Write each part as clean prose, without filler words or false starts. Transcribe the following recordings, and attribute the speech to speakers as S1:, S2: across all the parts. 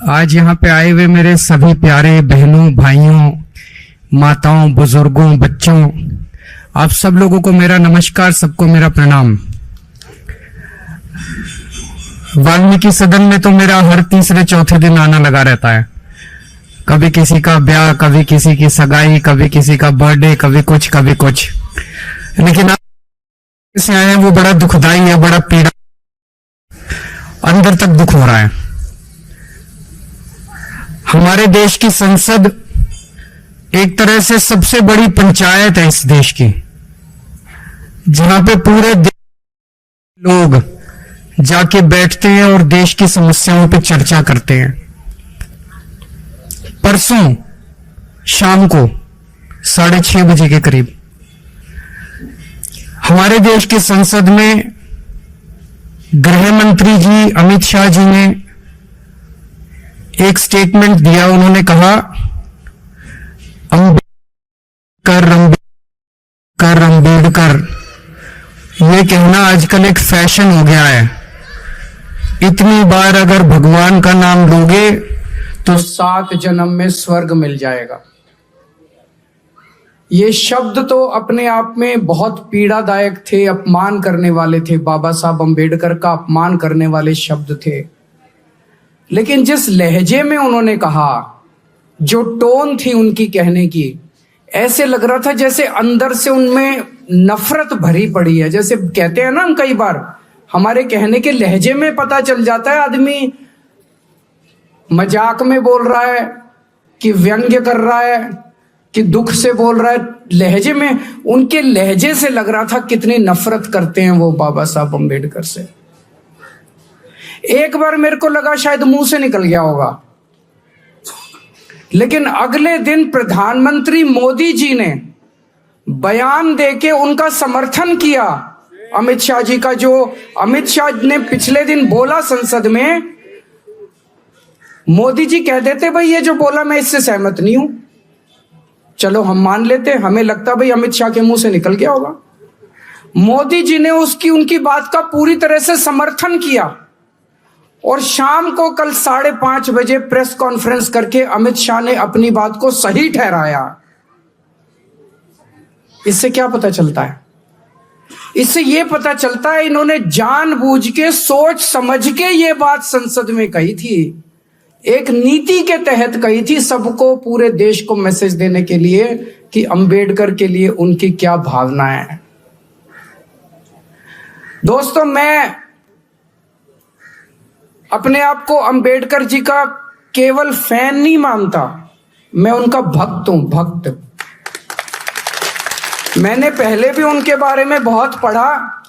S1: आज यहाँ पे आए हुए मेरे सभी प्यारे बहनों, भाइयों, माताओं, बुजुर्गों, बच्चों, आप सब लोगों को मेरा नमस्कार, सबको मेरा प्रणाम। वाल्मीकि सदन में तो मेरा हर तीसरे चौथे दिन आना लगा रहता है। कभी किसी का ब्याह, कभी किसी की सगाई, कभी किसी का बर्थडे, कभी कुछ। लेकिन आप से आए हैं वो बड़ा दुखदाई है, बड़ा पीड़ा, अंदर तक दुख हो रहा है। हमारे देश की संसद एक तरह से सबसे बड़ी पंचायत है इस देश की, जहां पे पूरे लोग जाके बैठते हैं और देश की समस्याओं पे चर्चा करते हैं। परसों शाम को 6:30 बजे के करीब हमारे देश की संसद में गृह मंत्री जी अमित शाह जी ने एक स्टेटमेंट दिया। उन्होंने कहा अम्बेडकर, ये कहना आजकल एक फैशन हो गया है। इतनी बार अगर भगवान का नाम लोगे तो 7 जन्म में स्वर्ग मिल जाएगा। ये शब्द तो अपने आप में बहुत पीड़ादायक थे, अपमान करने वाले थे, बाबा साहब अम्बेडकर का अपमान करने वाले शब्द थे। लेकिन जिस लहजे में उन्होंने कहा, जो टोन थी उनकी कहने की, ऐसे लग रहा था जैसे अंदर से उनमें नफरत भरी पड़ी है। जैसे कहते हैं ना हम, कई बार हमारे कहने के लहजे में पता चल जाता है आदमी मजाक में बोल रहा है कि व्यंग्य कर रहा है कि दुख से बोल रहा है। लहजे में, उनके लहजे से लग रहा था कितनी नफरत करते हैं वो बाबा साहब अम्बेडकर से। एक बार मेरे को लगा शायद मुंह से निकल गया होगा, लेकिन अगले दिन प्रधानमंत्री मोदी जी ने बयान देके उनका समर्थन किया अमित शाह जी का। जो अमित शाह ने पिछले दिन बोला संसद में, मोदी जी कह देते भाई ये जो बोला मैं इससे सहमत नहीं हूं, चलो हम मान लेते, हमें लगता भाई अमित शाह के मुंह से निकल गया होगा। मोदी जी ने उनकी बात का पूरी तरह से समर्थन किया और शाम को कल 5:30 बजे प्रेस कॉन्फ्रेंस करके अमित शाह ने अपनी बात को सही ठहराया। इससे क्या पता चलता है? इससे यह पता चलता है इन्होंने जानबूझ के, सोच समझ के ये बात संसद में कही थी, एक नीति के तहत कही थी, सबको, पूरे देश को मैसेज देने के लिए कि अंबेडकर के लिए उनकी क्या भावनाएं हैं। दोस्तों, मैं अपने आप को अंबेडकर जी का केवल फैन नहीं मानता, मैं उनका भक्त हूं, भक्त। मैंने पहले भी उनके बारे में बहुत पढ़ा,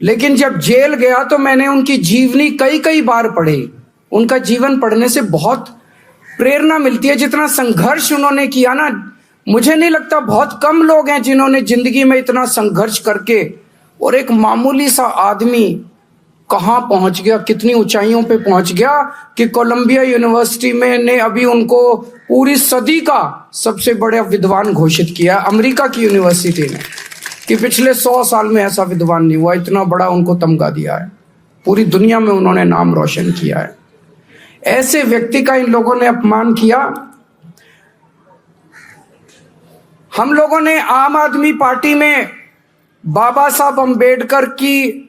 S1: लेकिन जब जेल गया तो मैंने उनकी जीवनी कई बार पढ़ी। उनका जीवन पढ़ने से बहुत प्रेरणा मिलती है। जितना संघर्ष उन्होंने किया ना, मुझे नहीं लगता बहुत कम लोग हैं जिन्होंने जिंदगी में इतना संघर्ष करके, और एक मामूली सा आदमी कहां पहुंच गया, कितनी ऊंचाइयों पे पहुंच गया कि कोलंबिया यूनिवर्सिटी में ने अभी उनको पूरी सदी का सबसे बड़ा विद्वान घोषित किया, अमेरिका की यूनिवर्सिटी ने, कि पिछले 100 साल में ऐसा विद्वान नहीं हुआ। इतना बड़ा उनको तमगा दिया है, पूरी दुनिया में उन्होंने नाम रोशन किया है। ऐसे व्यक्ति का इन लोगों ने अपमान किया। हम लोगों ने आम आदमी पार्टी में बाबा साहब अम्बेडकर की,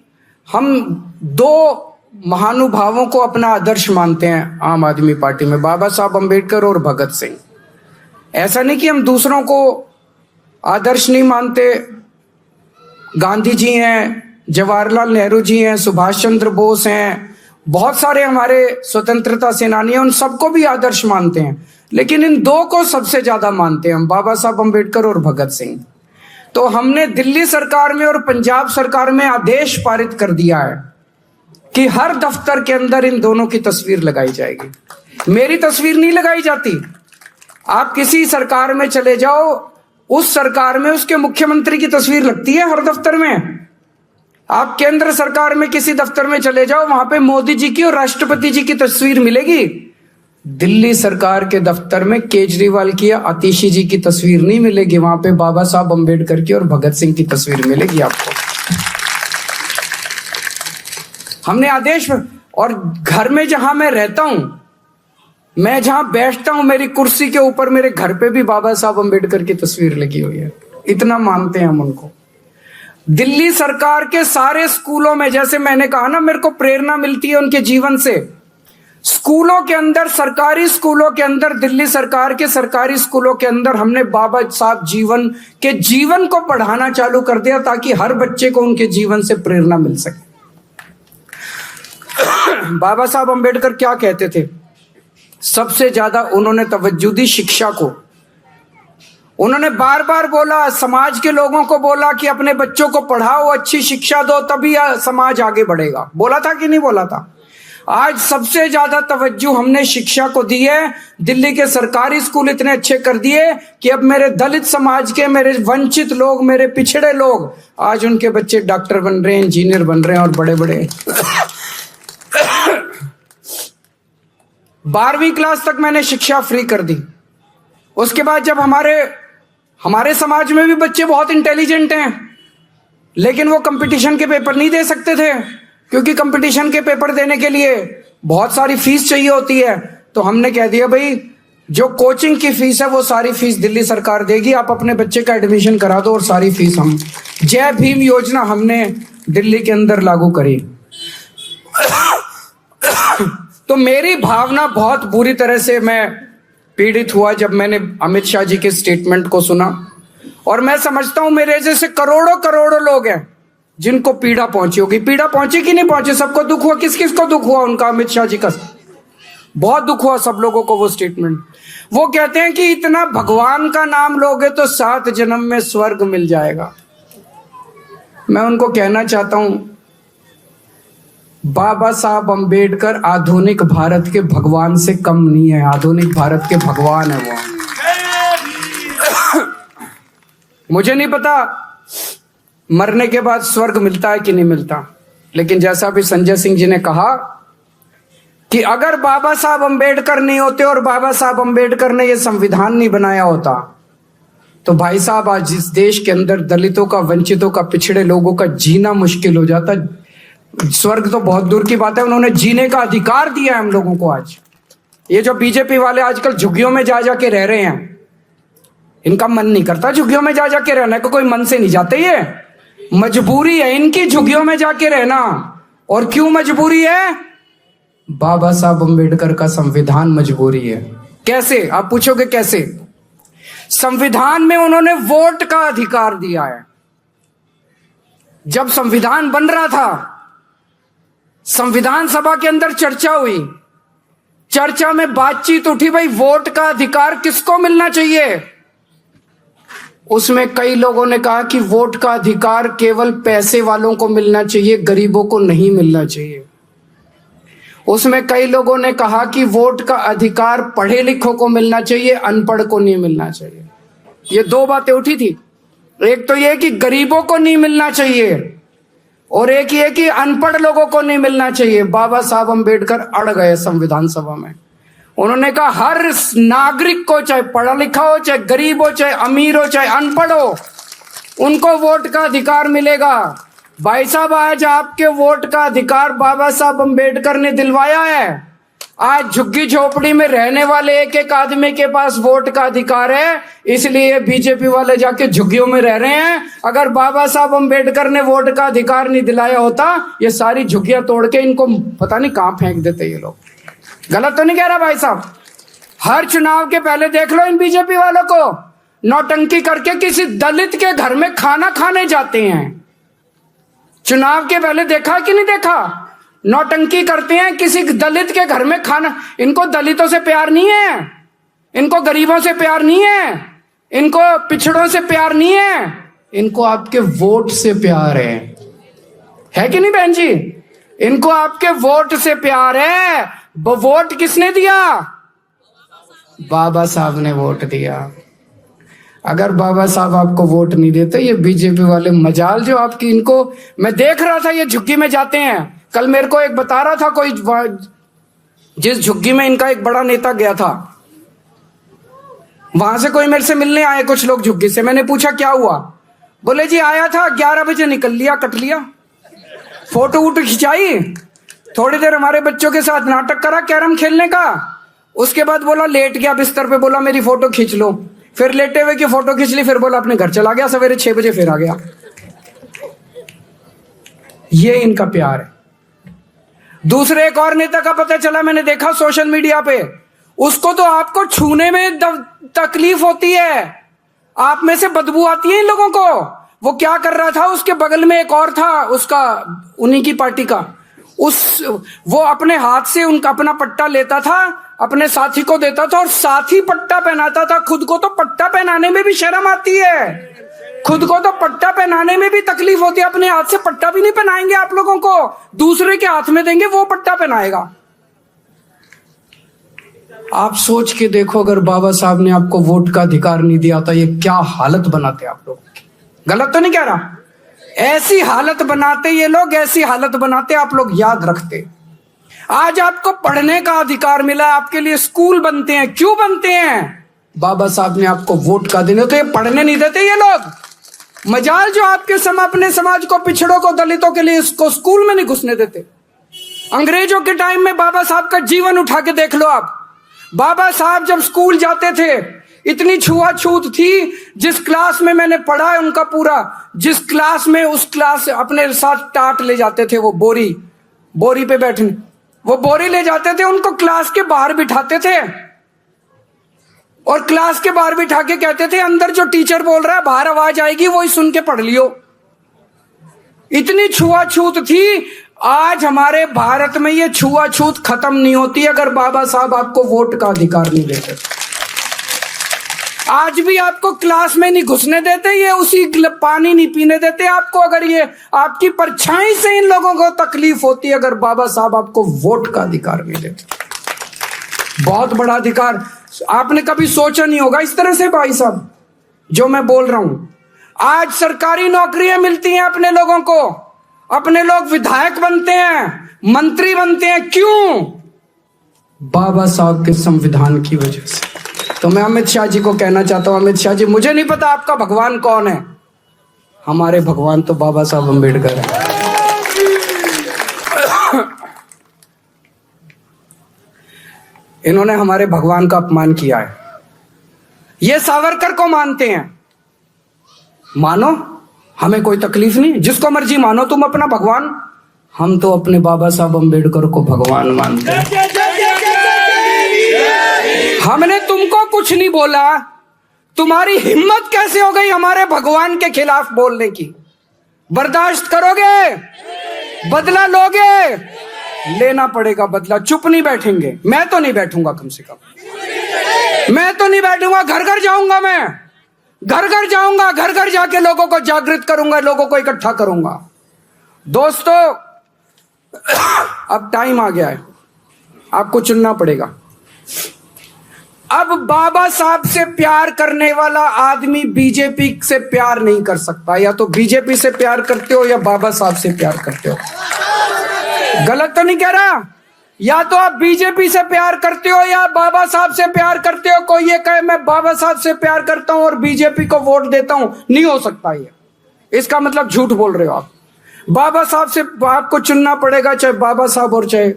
S1: हम 2 महानुभावों को अपना आदर्श मानते हैं आम आदमी पार्टी में, बाबा साहब अम्बेडकर और भगत सिंह। ऐसा नहीं कि हम दूसरों को आदर्श नहीं मानते। गांधी जी हैं, जवाहरलाल नेहरू जी हैं, सुभाष चंद्र बोस हैं, बहुत सारे हमारे स्वतंत्रता सेनानी हैं, उन सबको भी आदर्श मानते हैं। लेकिन इन 2 को सबसे ज्यादा मानते हैं हम, बाबा साहब अम्बेडकर और भगत सिंह। तो हमने दिल्ली सरकार में और पंजाब सरकार में आदेश पारित कर दिया है कि हर दफ्तर के अंदर इन दोनों की तस्वीर लगाई जाएगी। मेरी तस्वीर नहीं लगाई जाती। आप किसी सरकार में चले जाओ, उस सरकार में उसके मुख्यमंत्री की तस्वीर लगती है हर दफ्तर में। आप केंद्र सरकार में किसी दफ्तर में चले जाओ, वहां पे मोदी जी की और राष्ट्रपति जी की तस्वीर मिलेगी। दिल्ली सरकार के दफ्तर में केजरीवाल की या आतिशी जी की तस्वीर नहीं मिलेगी, वहां पे बाबा साहब अम्बेडकर की और भगत सिंह की तस्वीर मिलेगी आपको। हमने आदेश, और घर में जहां मैं रहता हूं मैं जहां बैठता हूं मेरी कुर्सी के ऊपर मेरे घर पे भी बाबा साहब अम्बेडकर की तस्वीर लगी हुई है। इतना मानते हैं हम उनको। दिल्ली सरकार के सारे स्कूलों में, जैसे मैंने कहा ना, मेरे को प्रेरणा मिलती है उनके जीवन से। स्कूलों के अंदर, सरकारी स्कूलों के अंदर, दिल्ली सरकार के सरकारी स्कूलों के अंदर हमने बाबा साहब जीवन को पढ़ाना चालू कर दिया ताकि हर बच्चे को उनके जीवन से प्रेरणा मिल सके। बाबा साहब अम्बेडकर क्या कहते थे? सबसे ज्यादा उन्होंने तवज्जो दी शिक्षा को। उन्होंने बार बार बोला, समाज के लोगों को बोला कि अपने बच्चों को पढ़ाओ, अच्छी शिक्षा दो, तभी समाज आगे बढ़ेगा। बोला था कि नहीं बोला था? आज सबसे ज्यादा तवज्जो हमने शिक्षा को दी है। दिल्ली के सरकारी स्कूल इतने अच्छे कर दिए कि अब मेरे दलित समाज के, मेरे वंचित लोग, मेरे पिछड़े लोग, आज उनके बच्चे डॉक्टर बन रहे हैं, इंजीनियर बन रहे हैं और बड़े बड़े 12वीं क्लास तक मैंने शिक्षा फ्री कर दी। उसके बाद जब हमारे समाज में भी बच्चे बहुत इंटेलिजेंट हैं, लेकिन वो कंपटीशन के पेपर नहीं दे सकते थे, क्योंकि कंपटीशन के पेपर देने के लिए बहुत सारी फीस चाहिए होती है। तो हमने कह दिया, भाई जो कोचिंग की फीस है वो सारी फीस दिल्ली सरकार देगी, आप अपने बच्चे का एडमिशन करा दो और सारी फीस हम। जय भीम योजना हमने दिल्ली के अंदर लागू करी। तो मेरी भावना बहुत बुरी तरह से मैं पीड़ित हुआ जब मैंने अमित शाह जी के स्टेटमेंट को सुना। और मैं समझता हूं मेरे जैसे करोड़ों करोड़ों लोग हैं जिनको पीड़ा पहुंची होगी। पीड़ा पहुंची कि नहीं पहुंची? सबको दुख हुआ। किस किस को दुख हुआ उनका? अमित शाह जी का बहुत दुख हुआ सब लोगों को वो स्टेटमेंट। वो कहते हैं कि इतना भगवान का नाम लोगे तो 7 जन्म में स्वर्ग मिल जाएगा। मैं उनको कहना चाहता हूं, बाबा साहब अम्बेडकर आधुनिक भारत के भगवान से कम नहीं है। आधुनिक भारत के भगवान है वो। मुझे नहीं पता मरने के बाद स्वर्ग मिलता है कि नहीं मिलता, लेकिन जैसा भी संजय सिंह जी ने कहा कि अगर बाबा साहब अम्बेडकर नहीं होते और बाबा साहब अम्बेडकर ने यह संविधान नहीं बनाया होता, तो भाई साहब आज इस देश के अंदर दलितों का, वंचितों का, पिछड़े लोगों का जीना मुश्किल हो जाता। स्वर्ग तो बहुत दूर की बात है, उन्होंने जीने का अधिकार दिया है हम लोगों को। आज ये जो बीजेपी वाले आजकल झुग्गियों में जा जाके रह रहे हैं, इनका मन नहीं करता झुग्गियों में जा जाके रहने को। कोई मन से नहीं जाते, ये मजबूरी है इनकी झुग्गियों में जाके रहना। और क्यों मजबूरी है? बाबा साहब अम्बेडकर का संविधान मजबूरी है। कैसे? आप पूछोगे कैसे? संविधान में उन्होंने वोट का अधिकार दिया है। जब संविधान बन रहा था, संविधान सभा के अंदर चर्चा हुई, चर्चा में बातचीत उठी, भाई वोट का अधिकार किसको मिलना चाहिए? उसमें कई लोगों ने कहा कि वोट का अधिकार केवल पैसे वालों को मिलना चाहिए, गरीबों को नहीं मिलना चाहिए। उसमें कई लोगों ने कहा कि वोट का अधिकार पढ़े लिखों को मिलना चाहिए, अनपढ़ को नहीं मिलना चाहिए। ये 2 बातें उठी थी। एक तो ये कि गरीबों को नहीं मिलना चाहिए, और एक ये कि अनपढ़ लोगों को नहीं मिलना चाहिए। बाबा साहब अम्बेडकर अड़ गए संविधान सभा में। उन्होंने कहा हर नागरिक को, चाहे पढ़ा लिखा हो, चाहे गरीब हो, चाहे अमीर हो, चाहे अनपढ़ हो, उनको वोट का अधिकार मिलेगा। भाई साहब, आज आपके वोट का अधिकार बाबा साहब अम्बेडकर ने दिलवाया है। आज झुग्गी झोपड़ी में रहने वाले एक एक आदमी के पास वोट का अधिकार है, इसलिए बीजेपी वाले जाके झुग्गियों में रह रहे हैं। अगर बाबा साहब अम्बेडकर ने वोट का अधिकार नहीं दिलाया होता, ये सारी झुग्गियां तोड़ के इनको पता नहीं कहां फेंक देते ये लोग। गलत तो नहीं कह रहा भाई साहब? हर चुनाव के पहले देख लो इन बीजेपी वालों को, नौटंकी करके किसी दलित के घर में खाना खाने जाते हैं। चुनाव के पहले देखा कि नहीं देखा? नौटंकी करते हैं किसी दलित के घर में खाना। इनको दलितों से प्यार नहीं है, इनको गरीबों से प्यार नहीं है, इनको पिछड़ों से प्यार नहीं है, इनको आपके वोट से प्यार है कि नहीं बहन जी? इनको आपके वोट से प्यार है। वो वोट किसने दिया? बाबा साहब ने वोट दिया। अगर बाबा साहब आपको वोट नहीं देते, ये बीजेपी वाले मजाल जो आपकी, इनको मैं देख रहा था, ये झुग्गी में जाते हैं। कल मेरे को एक बता रहा था कोई, जिस झुग्गी में इनका एक बड़ा नेता गया था, वहां से कोई मेरे से मिलने आए कुछ लोग झुग्गी से। मैंने पूछा क्या हुआ? बोले जी आया था, 11 बजे निकल लिया, कट लिया। फोटो वोटो खिंचाई, थोड़ी देर हमारे बच्चों के साथ नाटक करा कैरम खेलने का, उसके बाद बोला लेट गया बिस्तर पे, बोला मेरी फोटो खींच लो, फिर लेटे हुए की फोटो खींच ली, फिर बोला अपने घर चला गया, सवेरे 6 बजे फिर आ गया। ये इनका प्यार है। दूसरे एक और नेता का पता चला, मैंने देखा सोशल मीडिया पे, उसको तो आपको छूने में तकलीफ होती है, आप में से बदबू आती है इन लोगों को। वो क्या कर रहा था, उसके बगल में एक और था उसका, उन्हीं की पार्टी का, वो अपने हाथ से उनका अपना पट्टा लेता था, अपने साथी को देता था और साथी पट्टा पहनाता था। खुद को तो पट्टा पहनाने में भी शर्म आती है, खुद को तो पट्टा पहनाने में भी तकलीफ होती है, अपने हाथ से पट्टा भी नहीं पहनाएंगे आप लोगों को, दूसरे के हाथ में देंगे, वो पट्टा पहनाएगा। आप सोच के देखो, अगर बाबा साहब ने आपको वोट का अधिकार नहीं दिया था, ये क्या हालत बनाते आप लोग की। गलत तो नहीं कह रहा, ऐसी हालत बनाते ये लोग, ऐसी हालत बनाते आप लोग, याद रखते। आज आपको पढ़ने का अधिकार मिला, आपके लिए स्कूल बनते हैं, क्यों बनते हैं? बाबा साहब ने आपको वोट का देने, तो ये पढ़ने नहीं देते ये लोग। मजाल जो आपके अपने समाज को, पिछड़ों को, दलितों के लिए इसको स्कूल में नहीं घुसने देते। अंग्रेजों के टाइम में बाबा साहब का जीवन उठा के देख लो आप। बाबा साहब जब स्कूल जाते थे, इतनी छुआछूत थी, जिस क्लास में मैंने पढ़ा है उनका पूरा, जिस क्लास में, उस क्लास अपने साथ टाट ले जाते थे, वो बोरी पे बैठने, वो बोरी ले जाते थे, उनको क्लास के बाहर बिठाते थे और क्लास के बाहर बिठा के कहते थे अंदर जो टीचर बोल रहा है बाहर आवाज आएगी, वही सुन के पढ़ लियो। इतनी छुआछूत थी। आज हमारे भारत में ये छुआछूत खत्म नहीं होती अगर बाबा साहब आपको वोट का अधिकार नहीं देते। आज भी आपको क्लास में नहीं घुसने देते, ये उसी पानी नहीं पीने देते आपको, अगर ये आपकी परछाई से इन लोगों को तकलीफ होती है, अगर बाबा साहब आपको वोट का अधिकार नहीं देते। बहुत बड़ा अधिकार, आपने कभी सोचा नहीं होगा इस तरह से भाई साहब जो मैं बोल रहा हूं। आज सरकारी नौकरियां मिलती हैं अपने लोगों को, अपने लोग विधायक बनते हैं, मंत्री बनते हैं, क्यों? बाबा साहब के संविधान की वजह से। तो मैं अमित शाह जी को कहना चाहता हूं, अमित शाह जी, मुझे नहीं पता आपका भगवान कौन है, हमारे भगवान तो बाबा साहब अम्बेडकर है। इन्होंने हमारे भगवान का अपमान किया है। ये सावरकर को मानते हैं, मानो, हमें कोई तकलीफ नहीं, जिसको मर्जी मानो तुम अपना भगवान। हम तो अपने बाबा साहब अम्बेडकर को भगवान मानते हैं। हमने तुमको कुछ नहीं बोला, तुम्हारी हिम्मत कैसे हो गई हमारे भगवान के खिलाफ बोलने की? बर्दाश्त करोगे? बदला लोगे? लेना पड़ेगा बदला, चुप नहीं बैठेंगे। मैं तो नहीं बैठूंगा, कम से कम मैं तो नहीं बैठूंगा। घर घर जाऊंगा, मैं घर घर जाऊंगा, घर घर जाके लोगों को जागृत करूंगा, लोगों को इकट्ठा करूंगा। दोस्तों, अब टाइम आ गया है, आपको चुनना पड़ेगा। अब बाबा साहब से प्यार करने वाला आदमी बीजेपी से प्यार नहीं कर सकता। या तो बीजेपी से प्यार करते हो या बाबा साहब से प्यार करते हो। गलत तो नहीं कह रहा? या तो आप बीजेपी से प्यार करते हो या बाबा साहब से प्यार करते हो। कोई ये कहे मैं बाबा साहब से प्यार करता हूं और बीजेपी को वोट देता हूं, नहीं हो सकता ये। इसका मतलब झूठ बोल रहे हो आप। बाबा साहब से आपको चुनना पड़ेगा, चाहे बाबा साहब और चाहे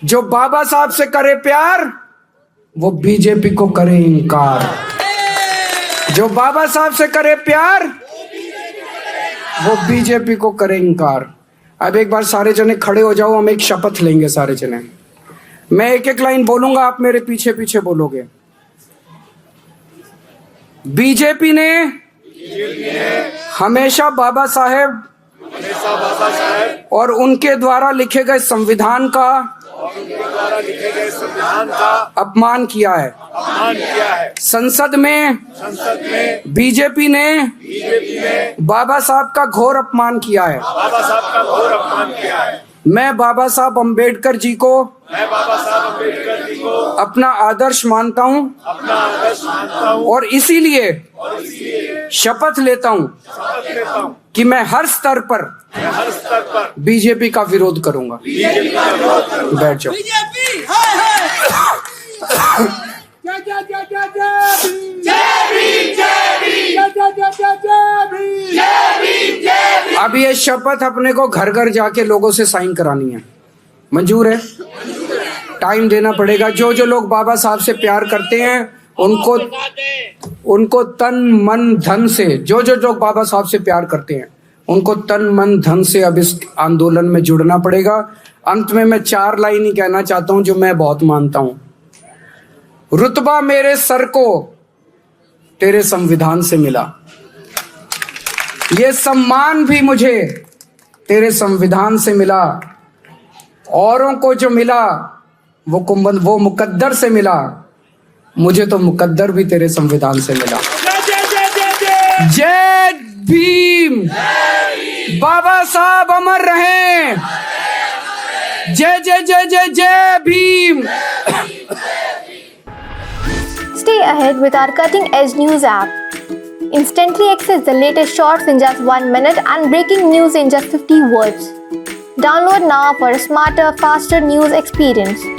S1: जो बाबा साहब से करे प्यार वो बीजेपी को करे इनकार। जो बाबा साहब से करे प्यार वो बीजेपी को करे इनकार। अब एक बार सारे जने खड़े हो जाओ, हम एक शपथ लेंगे सारे जने। मैं एक एक लाइन बोलूंगा, आप मेरे पीछे पीछे बोलोगे। बीजेपी ने हमेशा बाबा साहेब और उनके द्वारा लिखे गए संविधान का अपमान किया है। संसद में बीजेपी ने बाबा साहब का घोर अपमान किया है। मैं बाबा साहब अम्बेडकर जी को अपना आदर्श मानता हूं और इसीलिए शपथ लेता हूं कि मैं हर स्तर पर बीजेपी का विरोध करूंगा। बैठ जाओ। अब ये शपथ अपने को घर घर जाके लोगों से साइन करानी है। मंजूर है? टाइम देना पड़ेगा। जो जो लोग बाबा साहब से प्यार करते हैं उनको तन मन धन से, जो जो लोग बाबा साहब से प्यार करते हैं उनको तन मन धन से अब इस आंदोलन में जुड़ना पड़ेगा। अंत में मैं 4 लाइन ही कहना चाहता हूं जो मैं बहुत मानता हूं। रुतबा मेरे सर को तेरे संविधान से मिला, ये सम्मान भी मुझे तेरे संविधान से मिला। औरों को जो मिला वो मुकद्दर से मिला, मुझे तो मुकद्दर भी तेरे संविधान से मिला। जय भीम, बाबा साहब अमर रहें। जय जय जय जय जय Bhim.
S2: Stay ahead with our cutting edge news app. Instantly access the latest shorts in just 1 minute and breaking news in just 50 words. Download now for a smarter, faster news experience.